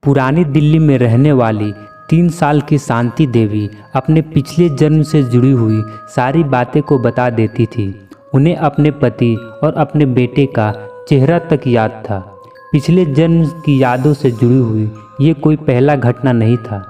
पुरानी दिल्ली में रहने वाली 3 साल की शांति देवी अपने पिछले जन्म से जुड़ी हुई सारी बातें को बता देती थी। उन्हें अपने पति और अपने बेटे का चेहरा तक याद था। पिछले जन्म की यादों से जुड़ी हुई ये कोई पहला घटना नहीं था।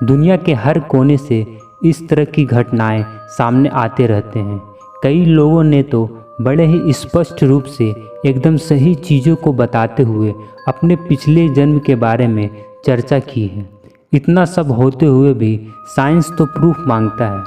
दुनिया के हर कोने से इस तरह की घटनाएं सामने आते रहते हैं। कई लोगों ने तो बड़े ही स्पष्ट रूप से एकदम सही चीज़ों को बताते हुए अपने पिछले जन्म के बारे में चर्चा की है। इतना सब होते हुए भी साइंस तो प्रूफ मांगता है।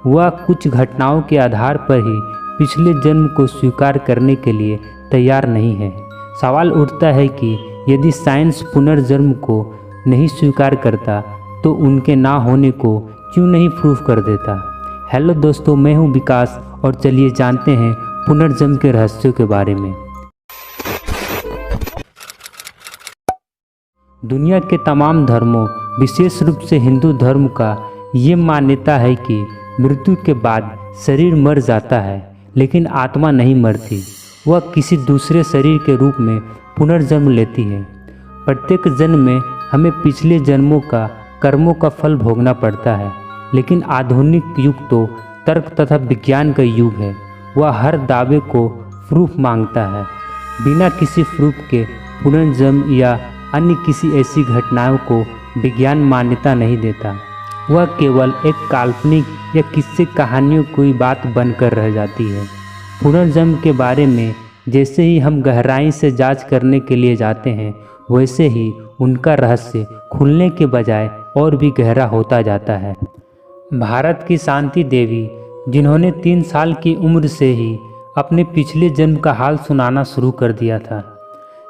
वह कुछ घटनाओं के आधार पर ही पिछले जन्म को स्वीकार करने के लिए तैयार नहीं है। सवाल उठता है कि यदि साइंस पुनर्जन्म को नहीं स्वीकार करता तो उनके ना होने को क्यों नहीं प्रूफ कर देता। हेलो दोस्तों, मैं हूं विकास और चलिए जानते हैं पुनर्जन्म के रहस्यों के बारे में। दुनिया के तमाम धर्मों, विशेष रूप से हिंदू धर्म का ये मान्यता है कि मृत्यु के बाद शरीर मर जाता है लेकिन आत्मा नहीं मरती। वह किसी दूसरे शरीर के रूप में पुनर्जन्म लेती है। प्रत्येक जन्म में हमें पिछले जन्मों का कर्मों का फल भोगना पड़ता है, लेकिन आधुनिक युग तो तर्क तथा विज्ञान का युग है। वह हर दावे को प्रूफ मांगता है। बिना किसी प्रूफ के पुनर्जन्म या अन्य किसी ऐसी घटनाओं को विज्ञान मान्यता नहीं देता। वह केवल एक काल्पनिक या किस्से कहानियों कोई बात बनकर रह जाती है। पुनर्जन्म के बारे में जैसे ही हम गहराई से जांच करने के लिए जाते हैं, वैसे ही उनका रहस्य खुलने के बजाय और भी गहरा होता जाता है। भारत की शांति देवी, जिन्होंने 3 साल की उम्र से ही अपने पिछले जन्म का हाल सुनाना शुरू कर दिया था।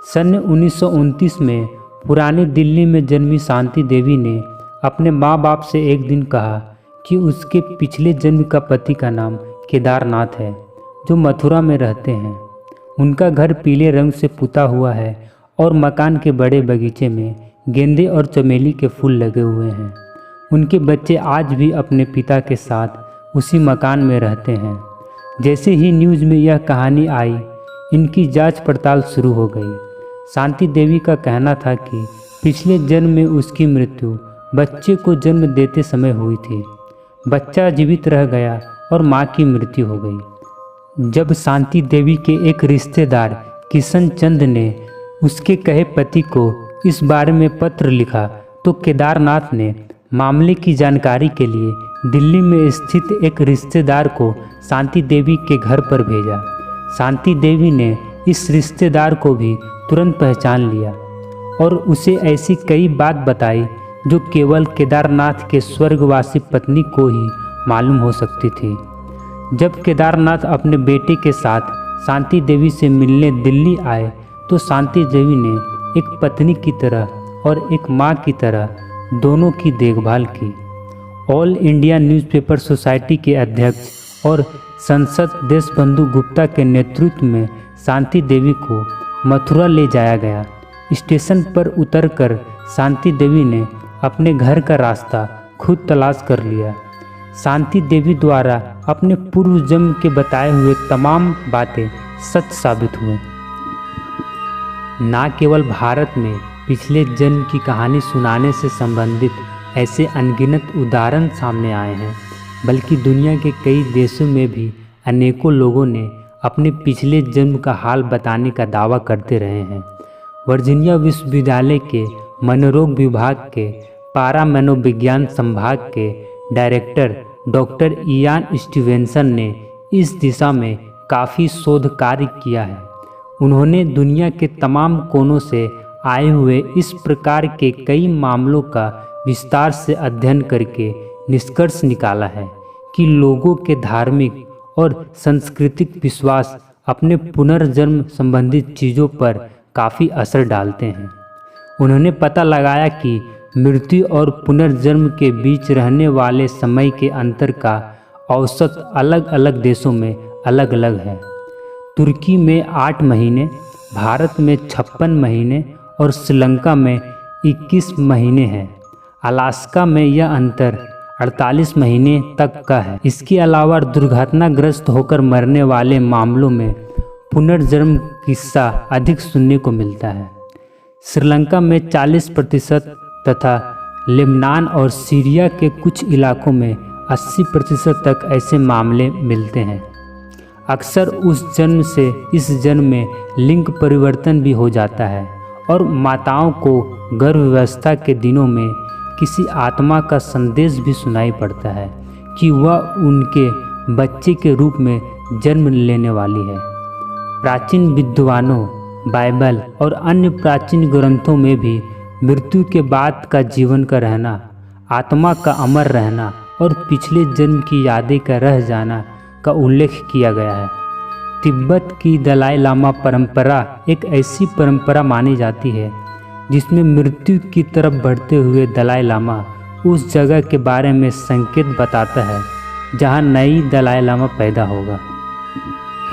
सन 1929 में पुरानी दिल्ली में जन्मी शांति देवी ने अपने माँ बाप से एक दिन कहा कि उसके पिछले जन्म का पति का नाम केदारनाथ है, जो मथुरा में रहते हैं। उनका घर पीले रंग से पुता हुआ है और मकान के बड़े बगीचे में गेंदे और चमेली के फूल लगे हुए हैं। उनके बच्चे आज भी अपने पिता के साथ उसी मकान में रहते हैं। जैसे ही न्यूज़ में यह कहानी आई, इनकी जांच पड़ताल शुरू हो गई। शांति देवी का कहना था कि पिछले जन्म में उसकी मृत्यु बच्चे को जन्म देते समय हुई थी। बच्चा जीवित रह गया और माँ की मृत्यु हो गई। जब शांति देवी के एक रिश्तेदार किशन चंद ने उसके कहे पति को इस बारे में पत्र लिखा, तो केदारनाथ ने मामले की जानकारी के लिए दिल्ली में स्थित एक रिश्तेदार को शांति देवी के घर पर भेजा। शांति देवी ने इस रिश्तेदार को भी तुरंत पहचान लिया और उसे ऐसी कई बात बताई जो केवल केदारनाथ के स्वर्गवासी पत्नी को ही मालूम हो सकती थी। जब केदारनाथ अपने बेटे के साथ शांति देवी से मिलने दिल्ली आए, तो शांति देवी ने एक पत्नी की तरह और एक माँ की तरह दोनों की देखभाल की। ऑल इंडिया न्यूज़पेपर सोसाइटी के अध्यक्ष और सांसद देशबंधु गुप्ता के नेतृत्व में शांति देवी को मथुरा ले जाया गया। स्टेशन पर उतरकर शांति देवी ने अपने घर का रास्ता खुद तलाश कर लिया। शांति देवी द्वारा अपने पूर्व जन्म के बताए हुए तमाम बातें सच साबित हुए। न केवल भारत में पिछले जन्म की कहानी सुनाने से संबंधित ऐसे अनगिनत उदाहरण सामने आए हैं, बल्कि दुनिया के कई देशों में भी अनेकों लोगों ने अपने पिछले जन्म का हाल बताने का दावा करते रहे हैं। वर्जीनिया विश्वविद्यालय के मनोरोग विभाग के पारा मनोविज्ञान संभाग के डायरेक्टर डॉक्टर इयान स्टीवेंसन ने इस दिशा में काफ़ी शोध कार्य किया है। उन्होंने दुनिया के तमाम कोनों से आए हुए इस प्रकार के कई मामलों का विस्तार से अध्ययन करके निष्कर्ष निकाला है कि लोगों के धार्मिक और सांस्कृतिक विश्वास अपने पुनर्जन्म संबंधित चीज़ों पर काफ़ी असर डालते हैं। उन्होंने पता लगाया कि मृत्यु और पुनर्जन्म के बीच रहने वाले समय के अंतर का औसत अलग अलग देशों में अलग अलग है। तुर्की में 8 महीने, भारत में 56 महीने और श्रीलंका में 21 महीने हैं। अलास्का में यह अंतर 48 महीने तक का है। इसके अलावा दुर्घटनाग्रस्त होकर मरने वाले मामलों में पुनर्जन्म किस्सा अधिक सुनने को मिलता है। श्रीलंका में 40% तथा लेबनान और सीरिया के कुछ इलाकों में 80% तक ऐसे मामले मिलते हैं। अक्सर उस जन्म से इस जन्म में लिंग परिवर्तन भी हो जाता है और माताओं को गर्भावस्था के दिनों में किसी आत्मा का संदेश भी सुनाई पड़ता है कि वह उनके बच्चे के रूप में जन्म लेने वाली है। प्राचीन विद्वानों, बाइबल और अन्य प्राचीन ग्रंथों में भी मृत्यु के बाद का जीवन का रहना, आत्मा का अमर रहना और पिछले जन्म की यादें का रह जाना का उल्लेख किया गया है। तिब्बत की दलाई लामा परंपरा एक ऐसी परंपरा मानी जाती है जिसमें मृत्यु की तरफ बढ़ते हुए दलाई लामा उस जगह के बारे में संकेत बताता है जहां नई दलाई लामा पैदा होगा।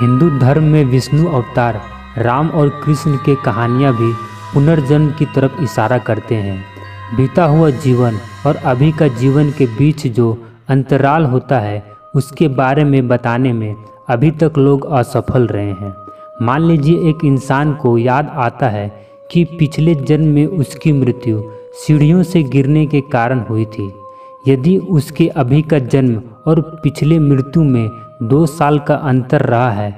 हिंदू धर्म में विष्णु अवतार, राम और कृष्ण के कहानियां भी पुनर्जन्म की तरफ इशारा करते हैं। बीता हुआ जीवन और अभी का जीवन के बीच जो अंतराल होता है उसके बारे में बताने में अभी तक लोग असफल रहे हैं। मान लीजिए एक इंसान को याद आता है कि पिछले जन्म में उसकी मृत्यु सीढ़ियों से गिरने के कारण हुई थी। यदि उसके अभी का जन्म और पिछले मृत्यु में 2 साल का अंतर रहा है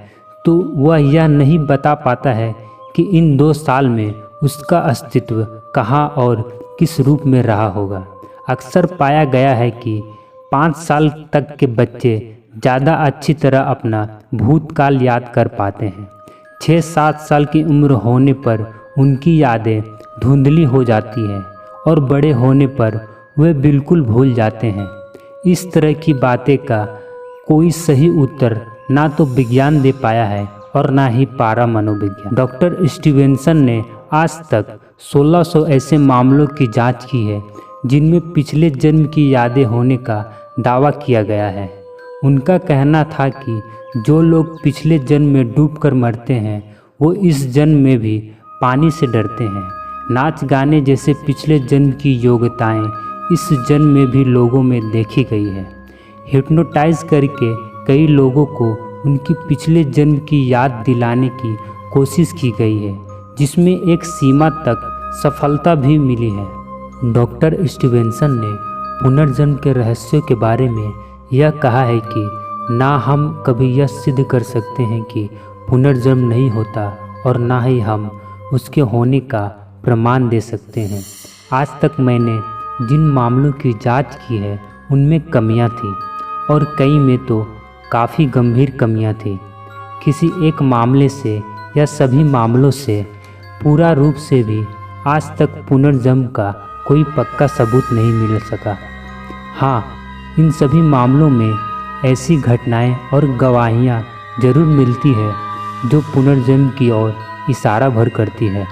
तो वह यह नहीं बता पाता है कि इन 2 साल में उसका अस्तित्व कहाँ और किस रूप में रहा होगा। अक्सर पाया गया है कि 5 साल तक के बच्चे ज़्यादा अच्छी तरह अपना भूतकाल याद कर पाते हैं। 6-7 साल की उम्र होने पर उनकी यादें धुंधली हो जाती हैं और बड़े होने पर वे बिल्कुल भूल जाते हैं। इस तरह की बातें का कोई सही उत्तर ना तो विज्ञान दे पाया है और ना ही पारा मनोविज्ञान। डॉक्टर स्टीवेंसन ने आज तक 1600 ऐसे मामलों की जांच की है जिनमें पिछले जन्म की यादें होने का दावा किया गया है। उनका कहना था कि जो लोग पिछले जन्म में डूबकर मरते हैं वो इस जन्म में भी पानी से डरते हैं। नाच गाने जैसे पिछले जन्म की योग्यताएं इस जन्म में भी लोगों में देखी गई है। हिप्नोटाइज करके कई लोगों को उनकी पिछले जन्म की याद दिलाने की कोशिश की गई है जिसमें एक सीमा तक सफलता भी मिली है। डॉक्टर स्टीवेंसन ने पुनर्जन्म के रहस्यों के बारे में यह कहा है कि ना हम कभी यह सिद्ध कर सकते हैं कि पुनर्जन्म नहीं होता और ना ही हम उसके होने का प्रमाण दे सकते हैं। आज तक मैंने जिन मामलों की जांच की है उनमें कमियां थी और कई में तो काफ़ी गंभीर कमियां थी। किसी एक मामले से या सभी मामलों से पूरा रूप से भी आज तक पुनर्जन्म का कोई पक्का सबूत नहीं मिल सका। हाँ, इन सभी मामलों में ऐसी घटनाएं और गवाहियाँ जरूर मिलती है जो पुनर्जन्म की ओर इशारा भर करती है।